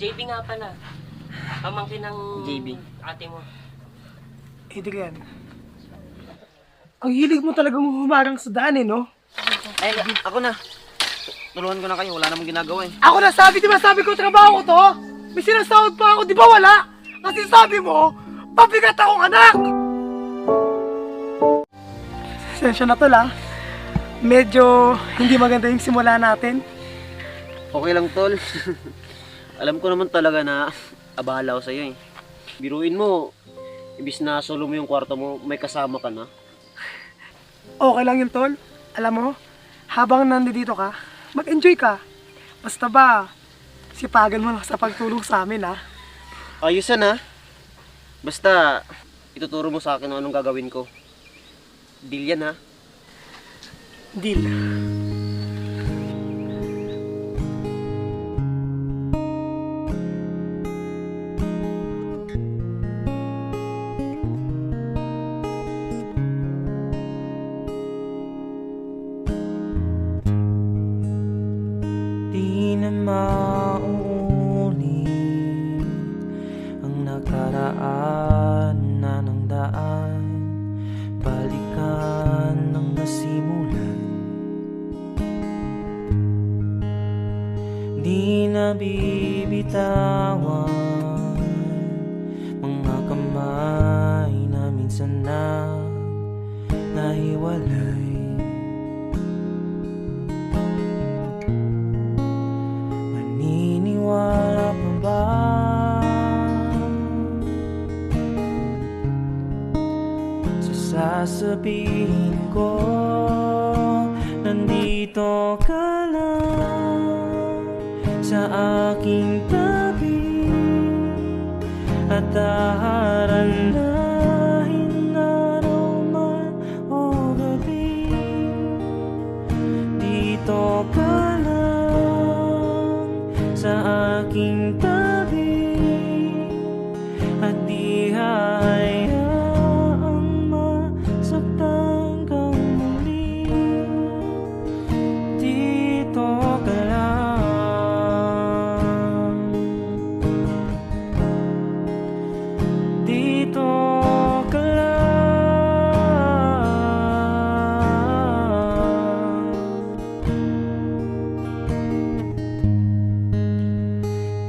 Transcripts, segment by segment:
JB nga pala. Pamangkin ng JB. ate mo. Adrian, ang hilig mo talagang humarang sa daan no? Ay, ako na. Tulungan ko na kayo, wala namang ginagawa eh. Ako nasabi, di ba sabi ko trabaho ko to? May sinasahod pa ako, di ba wala? Kasi sabi mo, pabigat akong anak! Sensya na tol ah. Medyo hindi maganda yung simula natin. Okay lang, tol. Alam ko naman talaga na abala ako sa'yo eh. Biruin mo, ibis na solo mo yung kwarto mo, may kasama ka na. Okay lang yun tol. Alam mo, habang nandito ka, mag-enjoy ka. Basta ba, sipagan mo lang sa pagtulong sa amin ha. Ayos yan ha. Basta, ituturo mo sa akin anong gagawin ko. Deal yan ha. Deal. Di na mauulit ang nakaraan na ng daan. Balikan ng nasimulan. Di na bibitawan mga kamay na minsan na nahiwalay. Maniniwala pa ba sa sasabihin ko? Nandito ka lang sa aking tabi at daharanahin araw man o gabi. Dito ka lang sa aking tabi at di hayaang masaktan kang muli. Dito ka lang. Dito ka lang.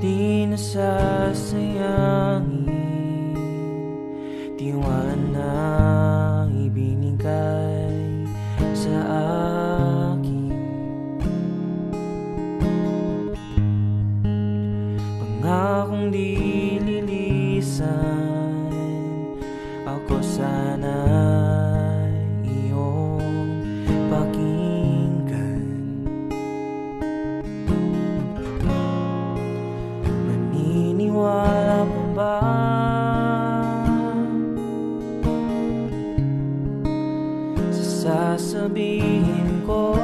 Di nasasayangin tiwala na ibinigay sa akin. Pangakong di lilisan, ako sana'y iyong pakinggan. Maniniwala pa ba sa sasabihin ko?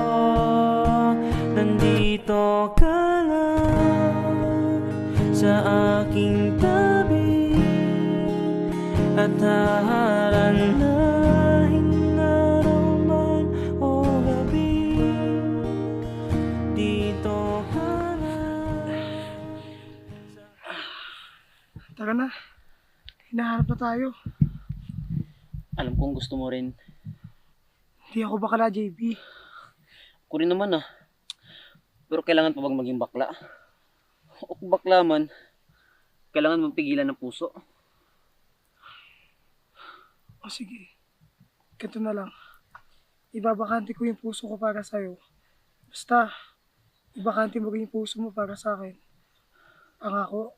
Nandito ka lang sa aking tabi at daharanahin araw man o gabi. Dito ka lang. Tara na. Hinaharap na tayo. Alam kong gusto mo rin. Hindi ako bakala, JB. Ako rin naman ah. Pero kailangan pa bang maging bakla? O kung bakla man, kailangan mong pigilan ng puso. O sige. Ganito na lang. Ibabakante ko yung puso ko para sa'yo. Basta, ibakante mo rin yung puso mo para sa akin. Pangako.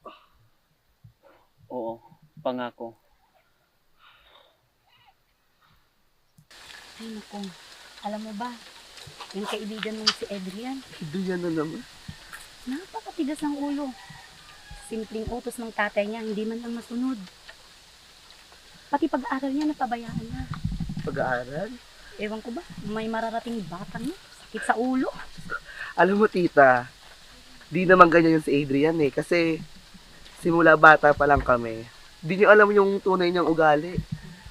Oo, pangako. Ay, naku. Alam mo ba, yung kaibigan mong si Adrian, Adrian na naman. napakatigas ng ulo. Simpleng utos ng tatay niya, hindi man lang masunod. Pati pag-aaral niya, napabayaan na. Pag-aaral? Ewan ko ba, may mararating batang niya, sakit sa ulo. Alam mo tita, di naman ganyan yung si Adrian eh. Kasi simula bata pa lang kami. Di niyo alam yung tunay niyang ugali.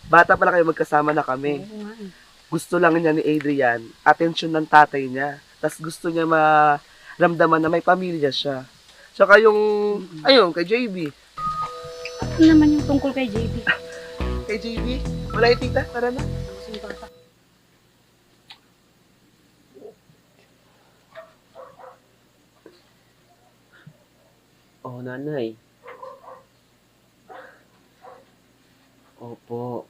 Bata pa lang kayo magkasama na kami. Oo nga eh. Gusto lang niya ni Adrian, atensyon ng tatay niya. Tapos gusto niya maramdaman na may pamilya siya. Tsaka yung, ayun, kay JB. Ano naman yung tungkol kay JB? Kay JB? Wala yung tita, tara na. Oh, nanay. Opo.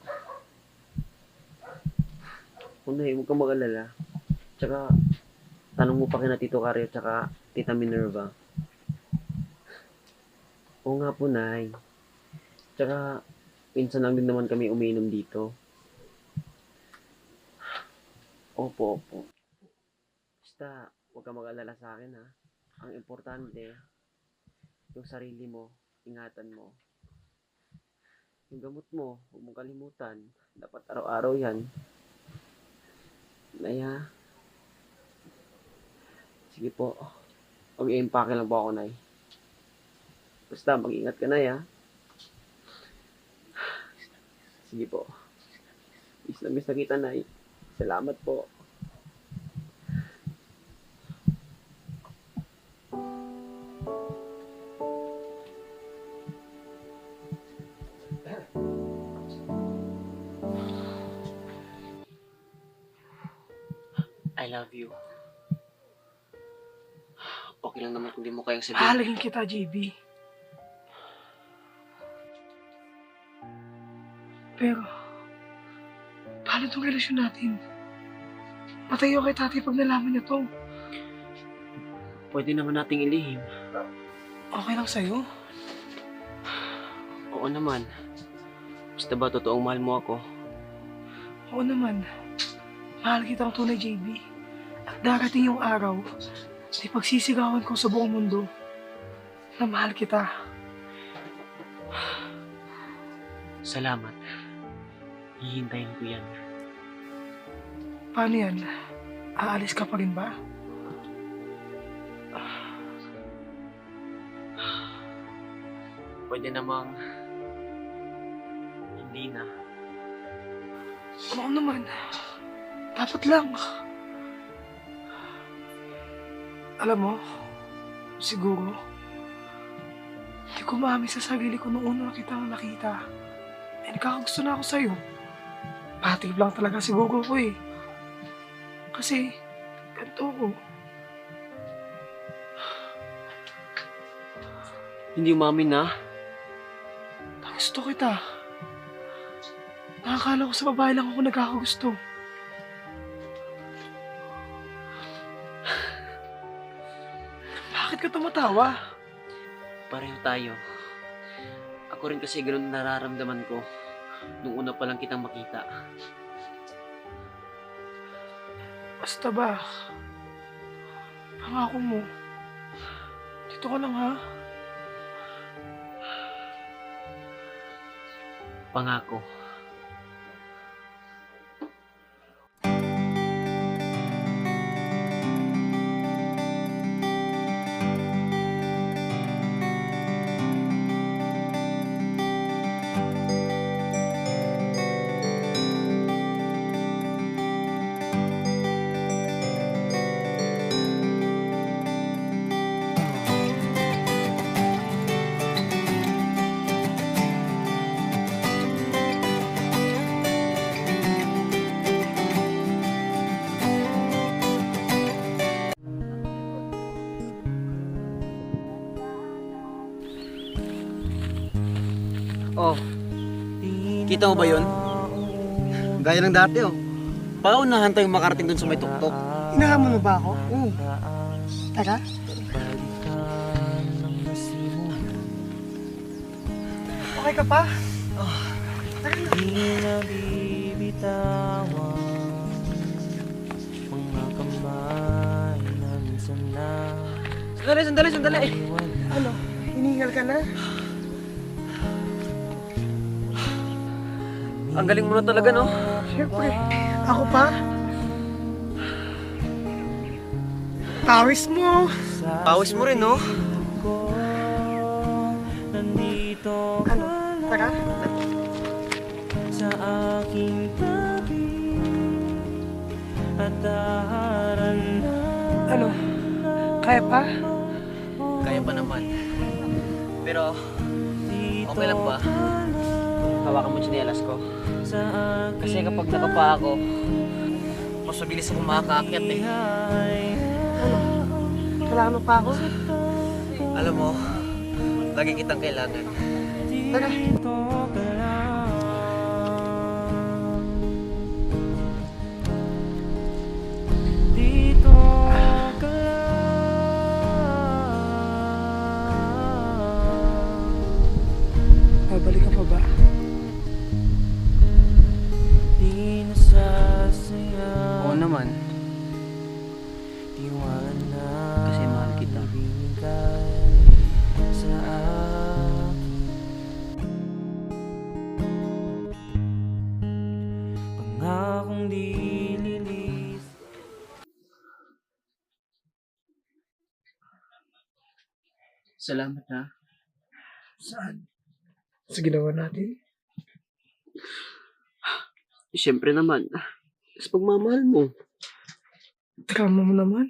Nay, huwag kang mag-alala. Tsaka, tanong mo pa kina Tito Karyo tsaka Tita Minerva. Oo nga po, Nay. Tsaka, pinsan lang din naman kami umiinom dito. Opo, opo. Basta, huwag kang mag-alala sa akin, ha. Ang importante, yung sarili mo, ingatan mo. Yung gamot mo, huwag mong kalimutan. Dapat araw-araw yan. Nay, ha? Sige po. Mag-i-impake lang po ako, Nay. Basta, mag-ingat ka, Nay, ha? Sige po. Miss na kita, Nay. Salamat po. I love you. Okay lang naman kung di mo kayang sabihin. Mahalagin kita, JB. Pero, paano itong relasyon natin? Patayo kay tatay pag nalaman niya to. Pwede naman nating ilihim. Okay lang sa'yo? Oo naman. Basta ba totoong mahal mo ako? Oo naman. Mahal kitang tunay, JB. At darating yung araw, ay pagsisigawan ko sa buong mundo na mahal kita. Salamat. Hihintayin ko yan. Paano yan? Aalis ka pa rin ba? Pwede namang hindi na. Oo naman. Dapat lang. Alam mo, siguro, hindi ko maamin sa sarili ko noong una kitang nakita. Eh, nakakagusto na ako sa'yo. Patib lang talaga siguro ko eh. Kasi, ganito ko. Hindi umamin na. Gusto kita. Nakakala ko sa babae lang ako nagkakagusto. Bakit ka tumatawa? Pareho tayo. Ako rin kasi ganun nararamdaman ko nung una pa lang kitang makita. Basta ba? Pangako mo. Dito ka lang ha? Pangako. Oh, kita mo ba yun? Gaya ng dati oh. Paunahan tayong makarating dun sa may tuktok. Hinahamon mo ba ako? Oo. Tara. Okay ka pa? Di na bibitawan mga kamay na minsan na Sandali. Ano? Hiningal ka na? Ang galing mo na talaga, no? Siyempre. Ako pa? Pawis mo. Pawis mo rin, no? nandito Ano? Tara. sa aking tabi at daharan na Ano? Kaya pa? Kaya pa naman. Pero, okay lang ba? Hawakan mo yung tsinelas ko. Kasi kapag nakapa ako, mas mabilis ako makakaakyat eh. Kailangan mo pa ako? Alam mo, lagi kitang kailangan. Tara. Babalik ka pa ba? Oo naman. Kasi mahal kita. Pangakong dililis. Salamat ha. Saan? Sa ginawa natin? Siyempre naman. Sa pagmamahal mo. Drama mo naman.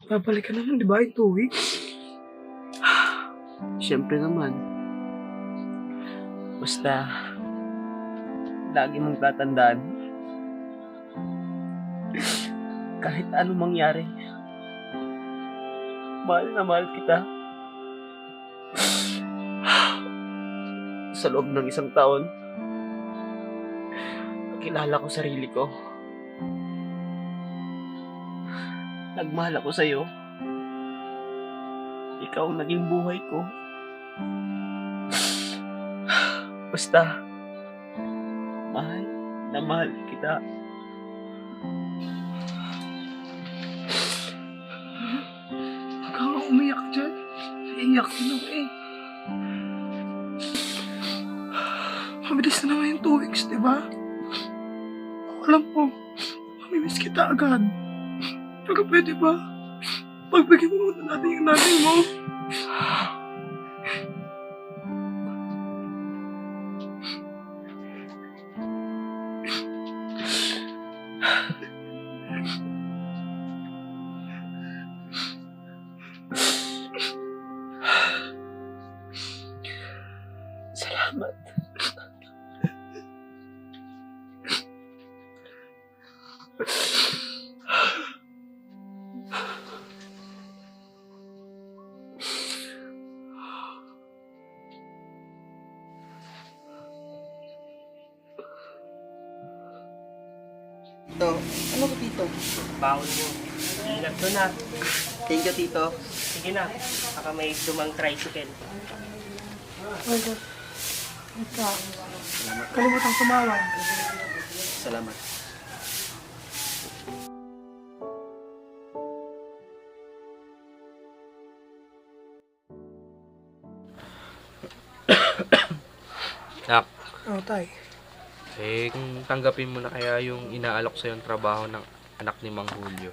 Babalik ka naman, di ba? In 2 weeks. Siyempre naman. Basta, lagi mong tatandaan. Kahit anong mangyari, mahal na mahal kita. Sa loob ng 1 taon, nakilala ko sarili ko. Nagmahal ako sa'yo. Ikaw ang naging buhay ko. Basta, mahal na mahal kita. Huwag kang umiyak dyan. Iiyak din ako eh. Mabilis na naman yung 2 weeks, di ba? Alam mo, mamimiss kita agad. Pero pwede ba? Pagbigyan mo muna natin yung nanay mo. Salamat. Tito, ano ba Tito? Baon mo. Ingat doon na. Thank you, Tito. Sige na. Baka may dumang tricycle. Wala. Ika. Kalimutang tumawag. Salamat. Nak, Oh, tay. kung tanggapin mo na kaya yung inaalok sa'yo yung trabaho ng anak ni Mang Julio.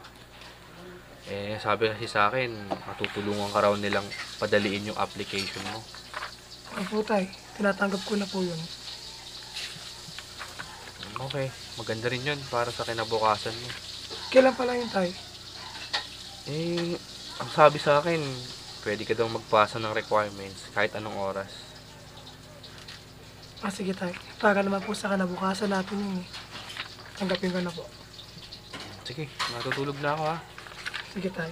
Sabi kasi sa akin, matutulungan ka raw nilang padaliin yung application mo. Opo, tay. Tinatanggap ko na po yun. Okay, maganda rin yun para sa kinabukasan mo. Kailan pala yun, tay? Ang sabi sa akin, pwede ka daw magpasa ng requirements kahit anong oras. Sige, tay. Para naman po sa kanabukasan natin yun eh. Tanggapin ko na po. Sige, matutulog na ako ha. Sige, tay.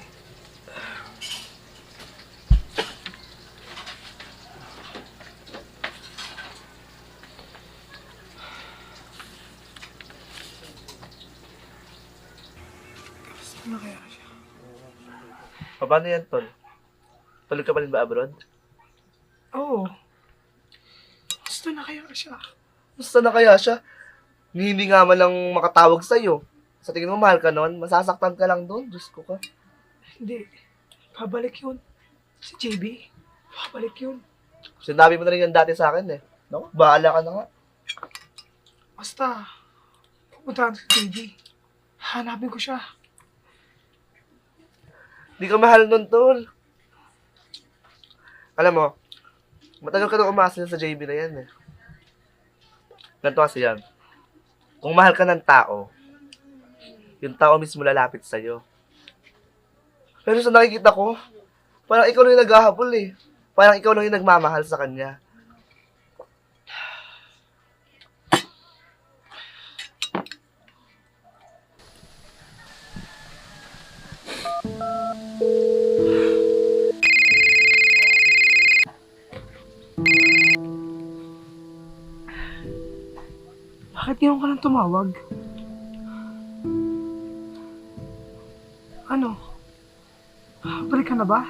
Saan na kaya siya? Paano yan, Tol? Tulog ka pa rin ba abroad? Oo. Gusto na kaya siya? Gusto na kaya siya? Hindi nga man lang makatawag sa'yo. Sa tingin mo, mahal ka nun? Masasaktan ka lang doon. Diyos ko ka. Hindi. Babalik yun. Si JB. Babalik yun. Sinabi mo na rin yan dati sa akin eh. Naku, bahala ka na nga. Basta, pupuntahan si JB. Hanapin ko siya. Di ka mahal nun, Tol. Alam mo, matagal ka nang umasa sa JB na yan eh. Ganito kasi yan. Kung mahal ka ng tao, yung tao mismo lalapit sa'yo. Pero sa nakikita ko, parang ikaw na yung naghahabol eh. Parang ikaw lang yung nagmamahal sa kanya. Bakit ngayon ka lang tumawag? Ano? Balik ka na ba?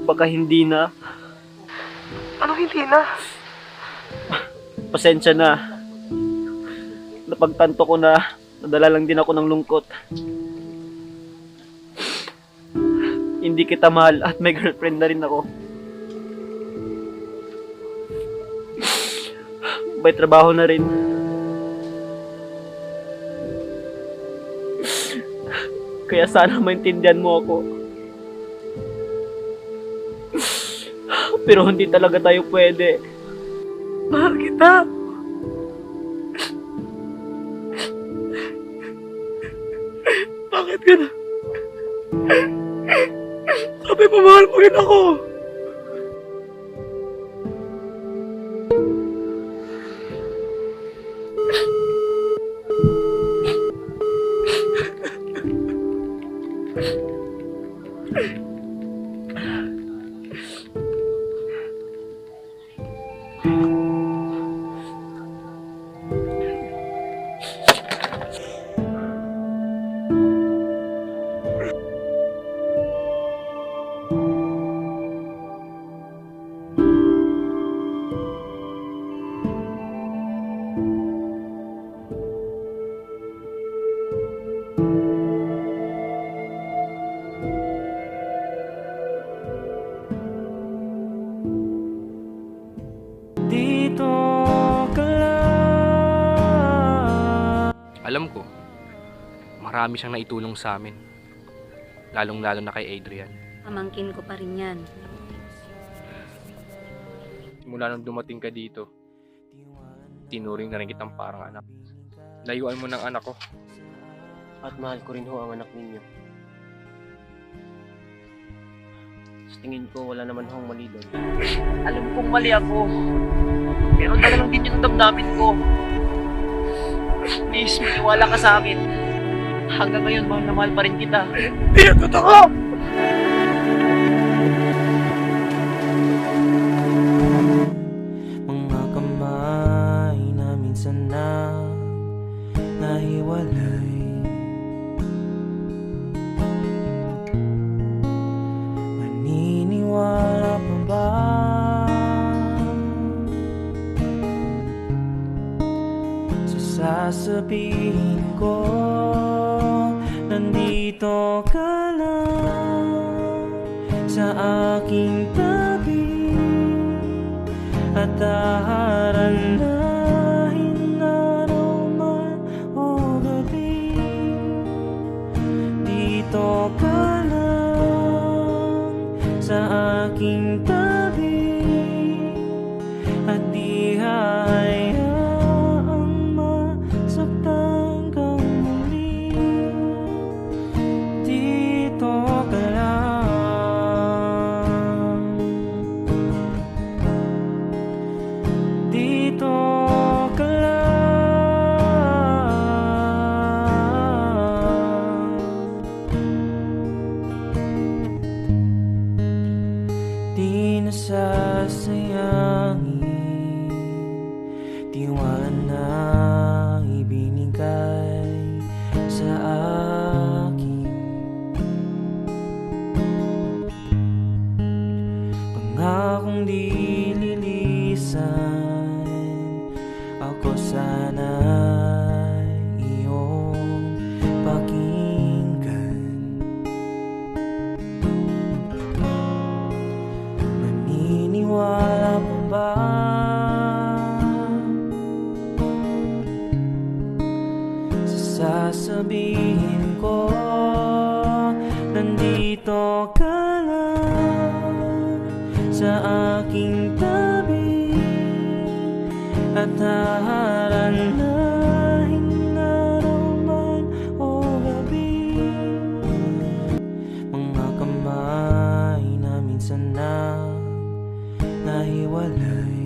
Baka hindi na. Anong hindi na? Pasensya na. Napagtanto ko na nadala lang din ako ng lungkot. Hindi kita mahal at may girlfriend na rin ako. May trabaho na rin. Kaya sana maintindihan mo ako. Pero hindi talaga tayo pwede. Mahal kita. Bakit ka na? Sabi mo, mahal mo rin ako. Dito ka lang. Alam ko, marami siyang naitulong sa amin. Lalong-lalo na kay Adrian. Pamangkin ko pa rin yan. Mula nung dumating ka dito, tinuring na rin kitang parang anak. Layuan mo ng anak ko. At mahal ko rin ho ang anak ninyo. Sa tingin ko, wala naman hong mali doon. Alam kong mali ako. Pero dala lang din yung damdamin ko. Please, maniwala ka sa akin. Hanggang ngayon, mahal na mahal pa rin kita. Hindi yan totoo! Mga kamay na minsan na nahiwalay. Maniniwala pa ba sa sasabihin ko? Nandito ka lang sa aking tabi at haharanahin araw man o gabi. Dito ka lang sa aking tabi at di hayaang masaktan kang muli. Dito ka lang. Dito ka lang. Di nasasayangin tiwala na ibinigay sa akin. Pangakong di lilisan, ako sana'y iyong pakinggan. Maniniwala pa ba sa sasabihin ko? Nandito ka lang sa aking tabi at haharanahin araw man o gabi. Mga kamay na minsan minsan na nahiwalay.